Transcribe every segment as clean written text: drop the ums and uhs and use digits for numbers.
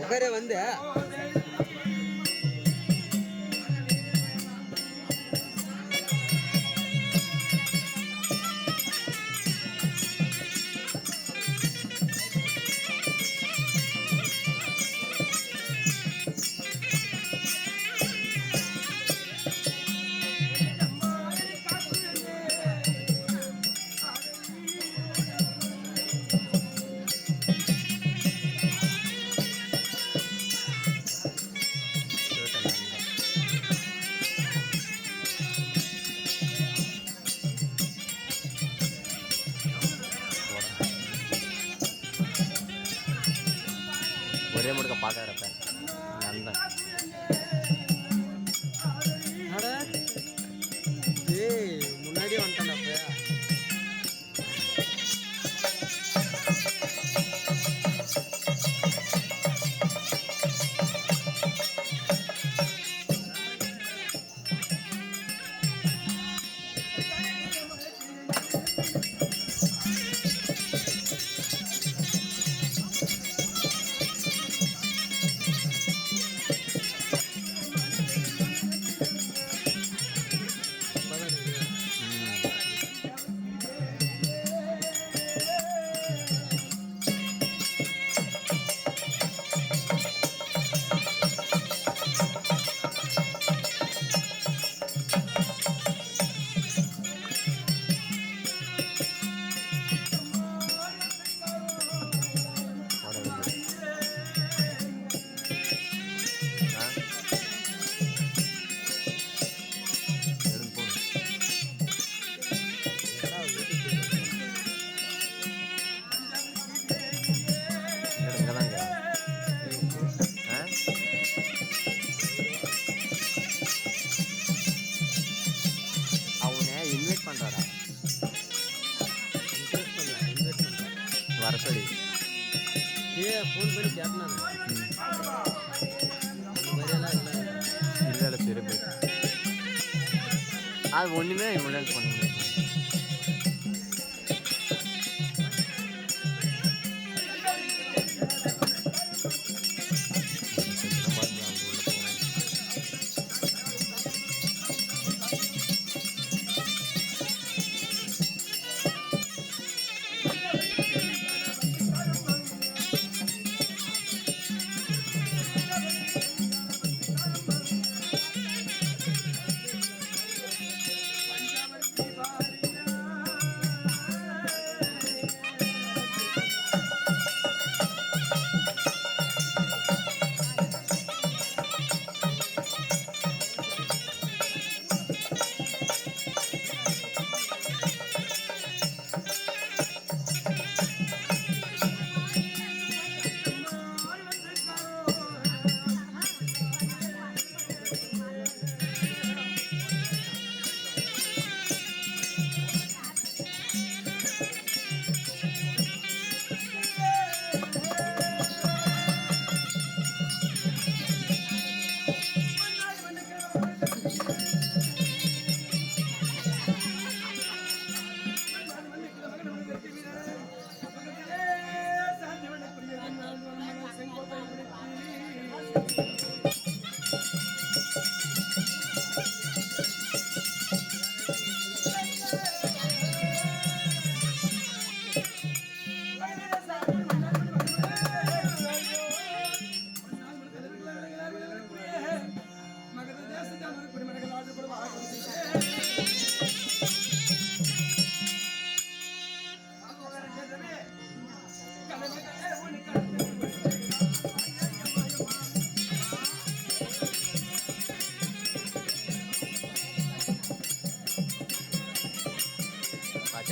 ఒకరే వందే ஒரே முடுக்க பார்க்கறப்ப அந்த முன்னாடி வந்துட்டான்ப்ப வரசடி ஃபோன் பண்ணி கேட்டேன் இல்லை சரி போய் அது ஒன்றுமே முன்னாடி பண்ண முடியும்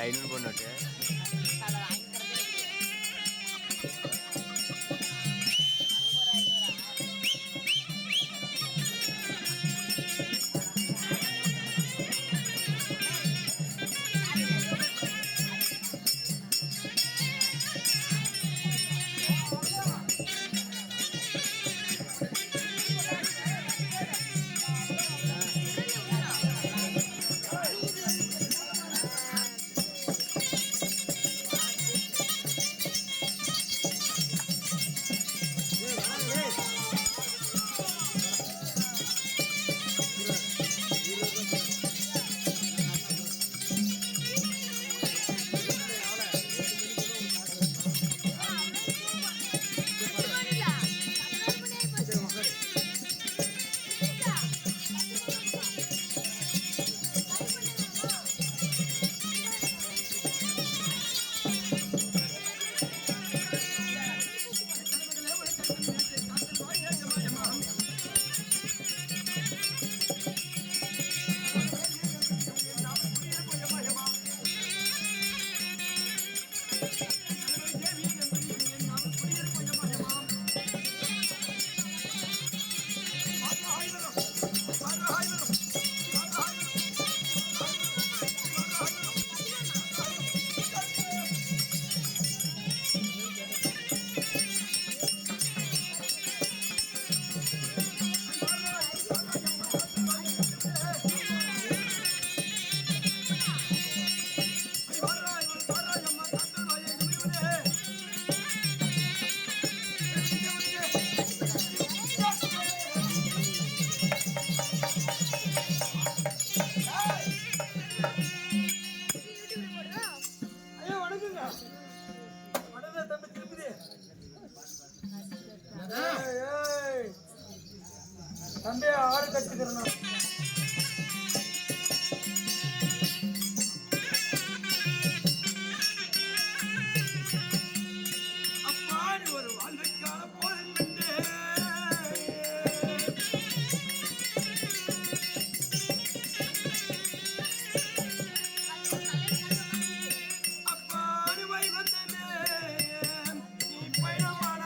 ஐநூறு பொண்ணோட்டு தம்பி ஆடு கட்டுக்கிறேன். அப்பாடி ஒரு வாழ்க்கைக்கான போதும் அப்பாடி வை வந்தே நீ பயணமான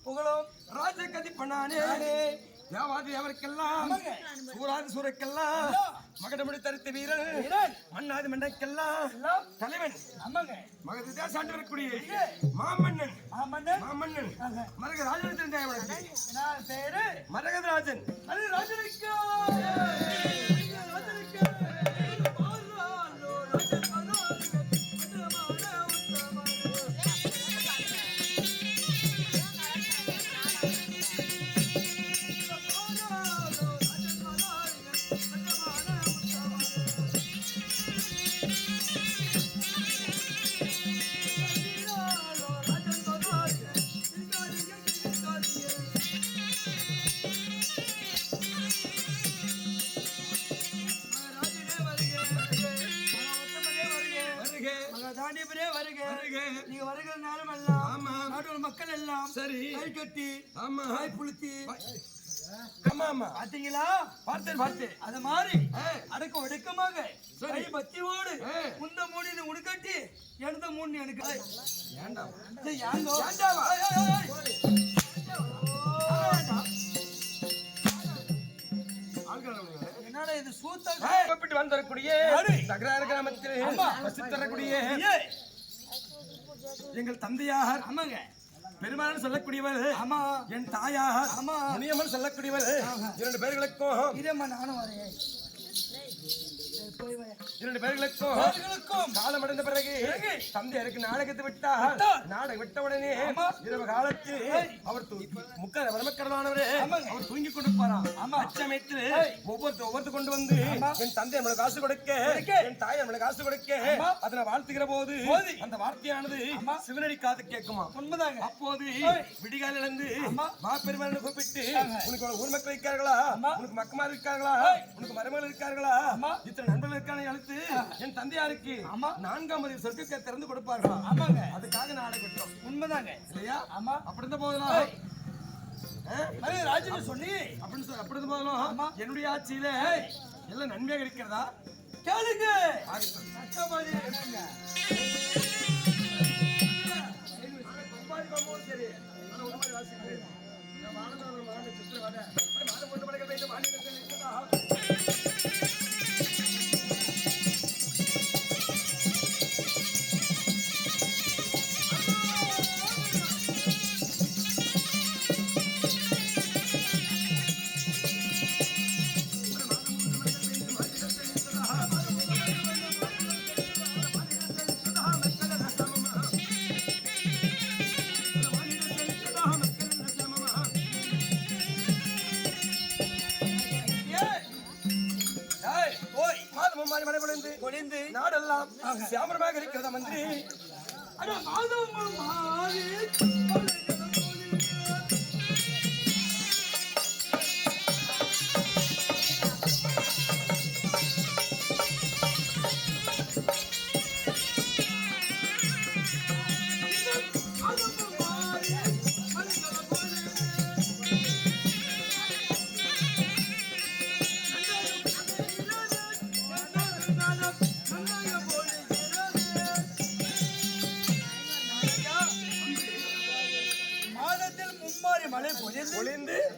புகழும் ராஜகதி பண்ணானே தேவாதி அவருக்கெல்லாம் சூராதி சூரைக்கெல்லாம் மகடமுடி தரித்த வீரன் மன்னாதி மண்டைக்கெல்லாம் தலைவன் மகதி தேசாண்டு வரக்கூடிய மாமன்னன் மாமன்னன் மரக ராஜன் பேரு மரகதராஜன் அது ராஜனுக்கு நீங்க வருகிற நேரம் எல்லாம் நாட்டு மக்கள் எல்லாம் சரி கை கட்டி காய் புளுத்தி பாத்தீங்களா பார்த்து அது மாதிரி அடக்க ஒடுக்கமாக கை பத்தியோடு முந்த மூடி உடுக்கட்டி எந்த மூணு எனக்கு என்னடா இது சூத்த வந்தக்கூடிய தகராறு கிராமத்தில் தரக்கூடிய எங்கள் தந்தையாக ஆமாங்க பெருமாள் சொல்லக்கூடியவர் ஆமா என் தாயாக ஆமா முனியம்மன் சொல்லக்கூடியவர் இரண்டு பேர்களுக்கும் இதேம்மா நானும் வரேன் இரண்டு பேர்களுக்கும் காலம் அடைந்த பிறகு தந்தையருக்கு நாடகத்தை விட்டார். நாடகம் விட்டவுடனே இரவு காலத்தில் அவர் பிரமக்கடலானவரே அவர் தூங்கிக் கொண்டிருப்பாராம். அச்சமயத்தில் ஒவ்வொருத்தர் கொண்டு வந்து என் தந்தை நம்மளுக்கு காசு கொடுக்க, என் தாய் நம்மளுக்கு காசு கொடுக்க, அதனை வாழ்த்துகிற போது அந்த வார்த்தையானது சிவனடி காது கேட்குமா. உண்மைதாங்க. அப்போது விடிகால இருந்து மாப்பெருமாள் கூப்பிட்டு, உனக்கு ஊர் மக்கள் இருக்கார்களா, உனக்கு மக்கமார் இருக்கார்களா, உனக்கு மருமகள் இருக்கார்களா, இத்தனை நண்பர்கள் இருக்கான அழைத்து என் தந்தையாருக்கு 4ஆம் அதிபதி சொர்க்கத்தை திறந்து கொடுப்பார்களா. ஆமாங்க. அதுக்காக நாடகம் விட்டோம். உண்மைதாங்க இல்லையா? ஆமா. அப்படி இருந்த போதெல்லாம் ராஜ்யம் சொல்லி அப்படி இருந்த போதெல்லாம் என்னுடைய ஆட்சியில எல்லாம் நன்மையாக இருக்கிறதா கேளுங்க. சரி நாடெல்லாம் சாமரமாக இருக்கிறதா மந்திரி?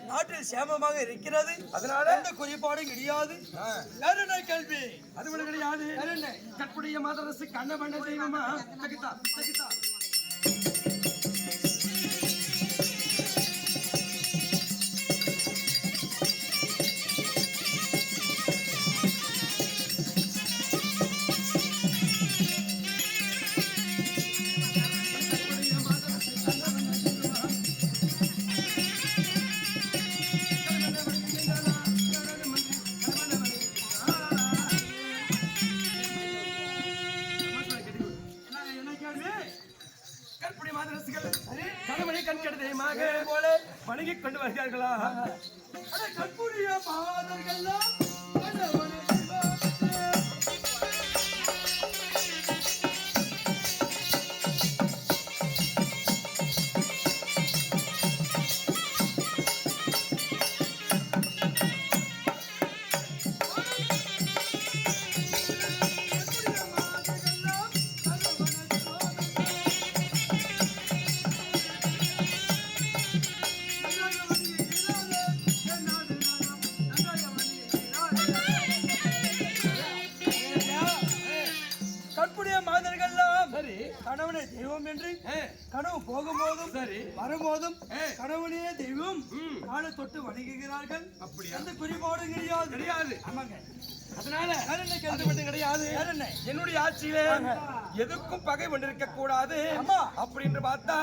நாட்டில் சேமமாக இருக்கிறது. அதனால எந்த குறைபாடும் கிடையாது. கேள்வி அது கிடையாது. கற்புடைய மாதரசு கண்ண பண்ண தெய்வமா தகிதா தகிதா வணங்கிக் கொண்டு வருகிறார்களா? கற்புடைய மாதர்கள் கணவனை தெய்வம் என்று கனவு போகும்போதும் சரி வரும்போதும் கணவனே தெய்வம் காலை தொட்டு வணங்குகிறார்கள். அப்படி அந்த குறிப்பாடு கிடையாது. ஆமாங்க. அதனால கிடையாது. என்னுடைய ஆட்சியில எதுக்கும் பகை கொண்டிருக்க கூடாது அப்படின்னு பார்த்தா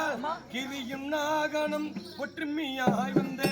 கிரியும் நாகனும் ஒற்றுமையாய் வந்த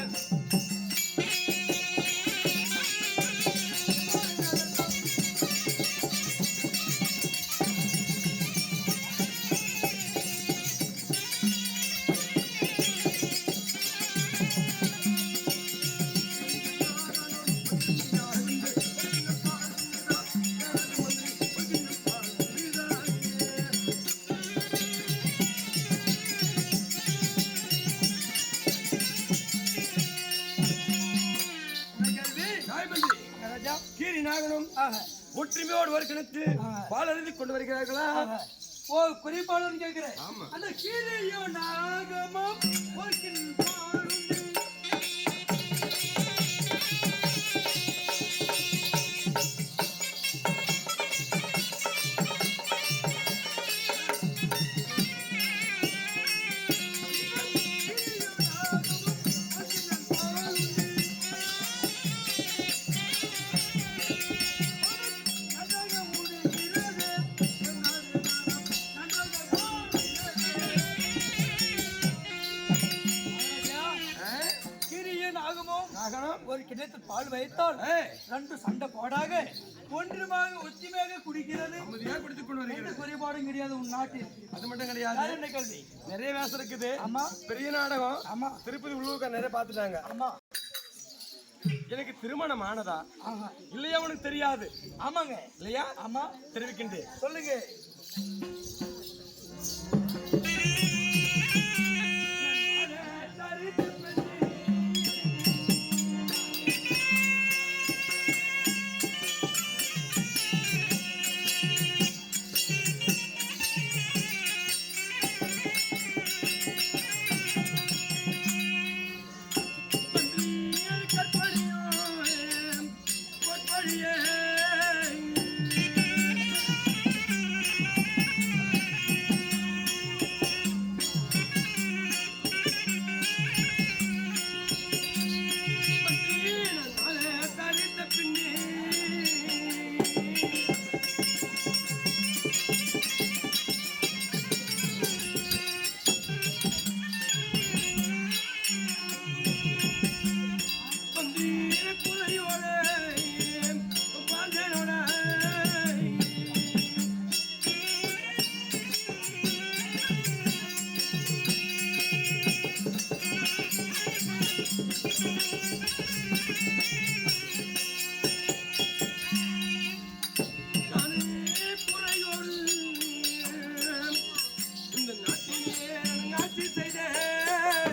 ஒற்றுமையோடு வருகிறது பால் அறிந்து கொண்டு வருகிறார்களா? ஓ குறிப்பாளர் கேட்கிறேன். அந்த கீரையோ நாகமும் ஆகணும் ஒரு கிணத்தில் பால் வைத்தால் ரெண்டு சண்டை போடாக ஒன்றுமாக ஒத்திமையாக குடிக்கிறது குடித்துக் கொண்டு வருகிறது. எந்த குறைபாடும் கிடையாது உன் நாட்டில். அது மட்டும் கிடையாது, என்ன கேள்வி? நிறைய வேஷம் இருக்குது. ஆமா, பெரிய நாடகம். ஆமா, திருப்பதி உள்ளூர்கார் நிறைய பார்த்துட்டாங்க. ஆமா. எனக்கு திருமணம் ஆனதா ஆஹா, இல்லையா உனக்கு தெரியாது. ஆமாங்க, இல்லையா? ஆமா, தெரிவிக்கின்றேன். சொல்லுங்க.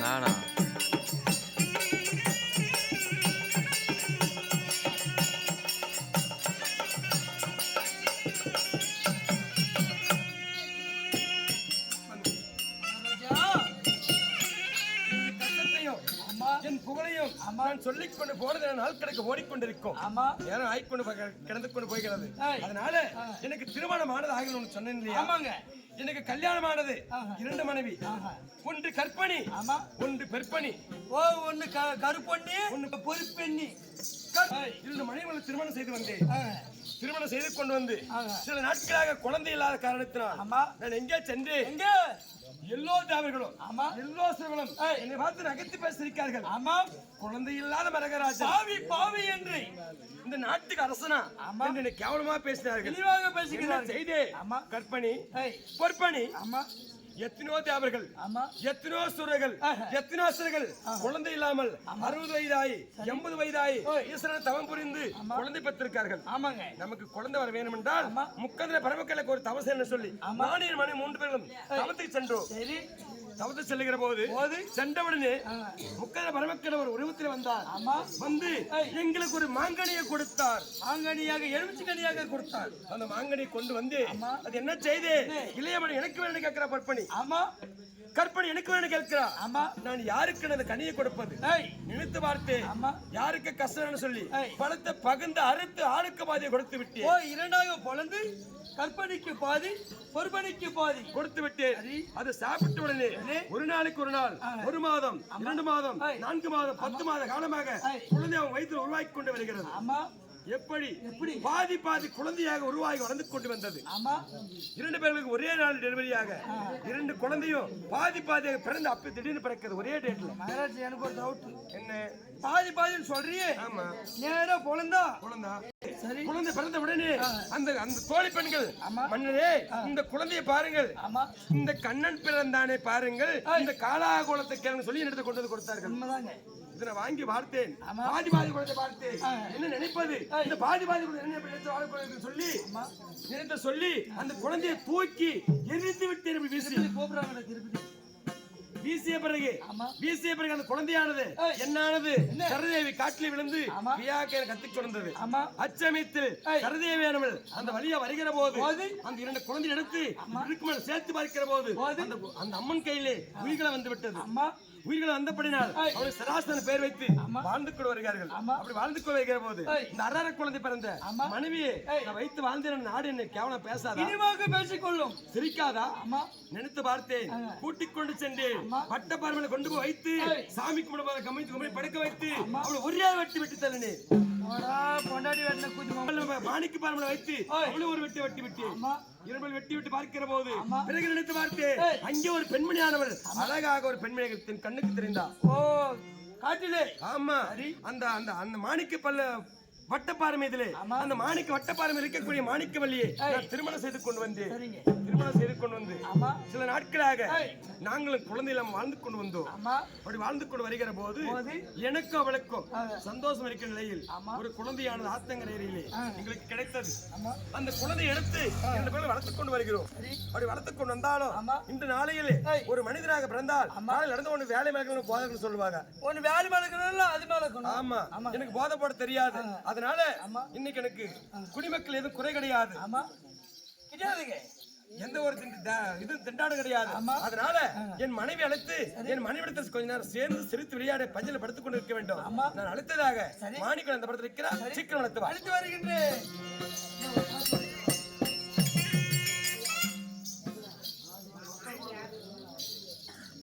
நானா என் புகழையும் நான் சொல்லிக் கொண்டு போனது நாள் கணக்கு ஓடிக்கொண்டிருக்கும். நேரம் ஆய்கொண்டு கிடந்து கொண்டு போய்கிறது. அதனால எனக்கு திருமணம் ஆனது ஆகணும்னு சொன்னேன் இல்லையா? ஆமாங்க. எனக்கு கல்யாணமானது 2 மனைவி. ஒன்று கற்பணி, ஒன்று பெற்பணி. ஓ, ஒன்னு கருப்பொண்ணி, ஒன்னு பொறுப்பெண்ணி. 2 மனைவிகளை திருமணம் செய்து வந்தேன். திருமணம் செய்து கொண்டு வந்து சில நாட்களாக குழந்தை இல்லாத காரணத்தினால் நான் எங்கே சென்று எல்லோ தேவர்களும் எல்லோசர்களும் என்னை பார்த்து நகைத்து பேசியிருக்கார்கள். குழந்தை இல்லாத மரகராஜா பாவி என்று இந்த நாட்டுக்கு அரசனா என்று கேவலமா பேசினார்கள். தெளிவாக பேசுகிறார்கள். செய்தே கற்பணி, பொற்பணி, எத்தனையோ தேவர்கள், எத்தனையோ சுரர்கள், எத்தனையோ அசுரர்கள் குழந்தை இல்லாமல் 60 வயதாயி 80 வயதாயி ஈஸ்வரன் தவம் புரிந்து குழந்தை பெற்றிருக்கார்கள். நமக்கு குழந்தை வர வேண்டும் என்றால் முக்கதிர பரமக்களுக்கு ஒரு தவசம் என்று சொல்லி நானின் மணி 3 பேரும் தவத்துக்கு சென்றோம். தவத்து செல்லுகிற போது சென்றவுடனே முக்கதிர பரமக்கள் ஒரு உருவத்தில் வந்தார். வந்து எங்களுக்கு ஒரு மாங்கனியை கொடுத்தார். மாங்கனியாக எலுமிச்சங்கனியாக கொடுத்தார். அந்த மாங்கனியை கொண்டு வந்து அது என்ன செய்து இளையமணி எனக்கு வேணும் கேட்கிற பற்பணி. கற்பனை எனக்கு வேணும் கேட்கிறா. நான் யாருக்கு அந்த கனியை கொடுப்பது நினைத்து பார்த்தேன். யாருக்கு கஷ்டம் சொல்லி பழத்தை பகுந்து அறுத்து ஆளுக்கு பாதியை கொடுத்து விட்டேன். 2ஆக பொழந்து கற்பனைக்கு பாதி, பொறுப்பணிக்கு பாதி கொடுத்து விட்டேன். அதை சாப்பிட்ட உடனே ஒரு நாளைக்கு ஒரு நாள், 1 மாதம், 2 மாதம், 4 மாதம், 10 மாத காலமாக குழந்தை அவன் வயிற்றில் உருவாக்கி கொண்டு வருகிறது. எப்படி பாதி பாதி குழந்தையாக உருவாகி வளர்ந்து கொண்டு வந்தது. 2 பேர்களுக்கு ஒரே நாள் டெலிவரியாக 2 குழந்தையும் பாதி பாதியாக பிறந்து அப்ப திடீர்னு பிறக்கிறது ஒரே டேட்ல. மகாராஜ், எனக்கு ஒரு டவுட். என்ன பாதி பாதின்னு சொல்றியே? ஆமா, நேரா குழந்தா சரி. குழந்தை பிறந்த உடனே அந்த அந்த தோழி பெண்கள், மன்னரே இந்த குழந்தையை பாருங்கள், இந்த கண்ணன் பிறந்தானே பாருங்கள், இந்த காலாகோலத்தை கேளுங்க சொல்லி எடுத்து கொண்டு வந்து கொடுத்தார்கள். இதை வாங்கி பார்த்தேன். பாதி பாதி குழந்தை பார்த்தேன். என்ன நினைப்பது, இந்த பாதி பாதி குழந்தை சொல்லி நினைத்த சொல்லி அந்த குழந்தையை தூக்கி எரித்து விட்டேன். வீசிய பிறகு அந்த குழந்தையானது என்னானது சரதேவி காட்டில் விழுந்து கத்திக் கொண்டது. அச்சமயத்தில் சரதேவியானவள் அந்த வழியா வருகிற போது அந்த 2 குழந்தை எடுத்து சேர்த்து பார்க்கிற போது அந்த அம்மன் கையிலே உயிர்களை வந்து விட்டது. உயிர்கள் வந்தபடினால் அவரை சராசன பேர் வைத்து வாழ்ந்து கொண்டு வருகிறார்கள். அப்படி வாழ்ந்து கொண்டு வருகிற போது இந்த அரர குழந்தை பிறந்த மனைவியை வைத்து வாழ்ந்த நாடு என்ன கேவலம் பேசாதா? இனிமாக பேசிக்கொள்ளும். சிரிக்காதா? நினைத்து பார்த்தேன். கூட்டிக் கொண்டு சென்றேன். பட்ட பார்மலை கொண்டு போய் வைத்து சாமி கும்பிடும்போது கமிழ்ச்சி படுக்க வைத்து அவளை ஒரே வெட்டி வெட்டி தள்ளினேன். பொண்டாடி மாணிக்கு பார்மலை வைத்து அவளும் ஒரு வெட்டி வெட்டி விட்டு இரண்டு வெட்டி விட்டு பார்க்கிற போது பிறகு நினைத்து பார்த்தேன். அங்கே ஒரு பெண்மணியானவள் அழகாக ஒரு பெண்மணி கண்ணுக்கு தெரிந்தா. காட்டிலே ஆமா அந்த அந்த அந்த மாணிக்க பல்ல வட்டப்பாறை மீதிலே அந்த மாணிக்க வட்டப்பாறை இருக்கக்கூடிய மாணிக்க வள்ளியை நான் திருமணம் செய்து கொண்டு வந்தேன். திருமணம் செய்து கொண்டு வந்து சில நாட்களாக நாங்களும் குழந்தை இல்லாம வாழ்ந்து கொண்டு வந்தோம். அப்படி வாழ்ந்து கொண்டு வருகிற போது எனக்கும் அவளுக்கும் சந்தோஷம் இருக்கிற நிலையில் ஒரு குழந்தையானது ஆத்தங்கரையிலே எங்களுக்கு கிடைத்தது. அந்த குழந்தையை எடுத்து இரண்டு பேரும் வளர்த்துக் கொண்டு வருகிறோம். அப்படி வளர்த்துக் கொண்டு வந்தாலும் இந்த நாளையிலே ஒரு மனிதனாக பிறந்தால் நாளையில் நடந்த ஒண்ணு வேலை மேற்கொண்டு போதகன்னு சொல்லுவாங்க. ஒன்னு வேலை மேலக்கணும் அது மேலக்கணும். ஆமா எனக்கு போதை போட தெரியாது. அதனால இன்னைக்கு எனக்கு குடிமக்கள் எதுவும் குறை கிடையாது. எந்த ஒரு இது திண்டாடு கிடையாது. அதனால என் மனைவி அழைத்து என் மனைவிடத்தில் கொஞ்ச நேரம் சேர்ந்து சிரித்து விளையாட பஞ்சல படுத்துக் கொண்டு இருக்க வேண்டும். நான் அழைத்ததாக மாணிக்கம் அந்த படத்தில் இருக்கிறார். சீக்கிரம் அழைத்து வருகின்றேன்.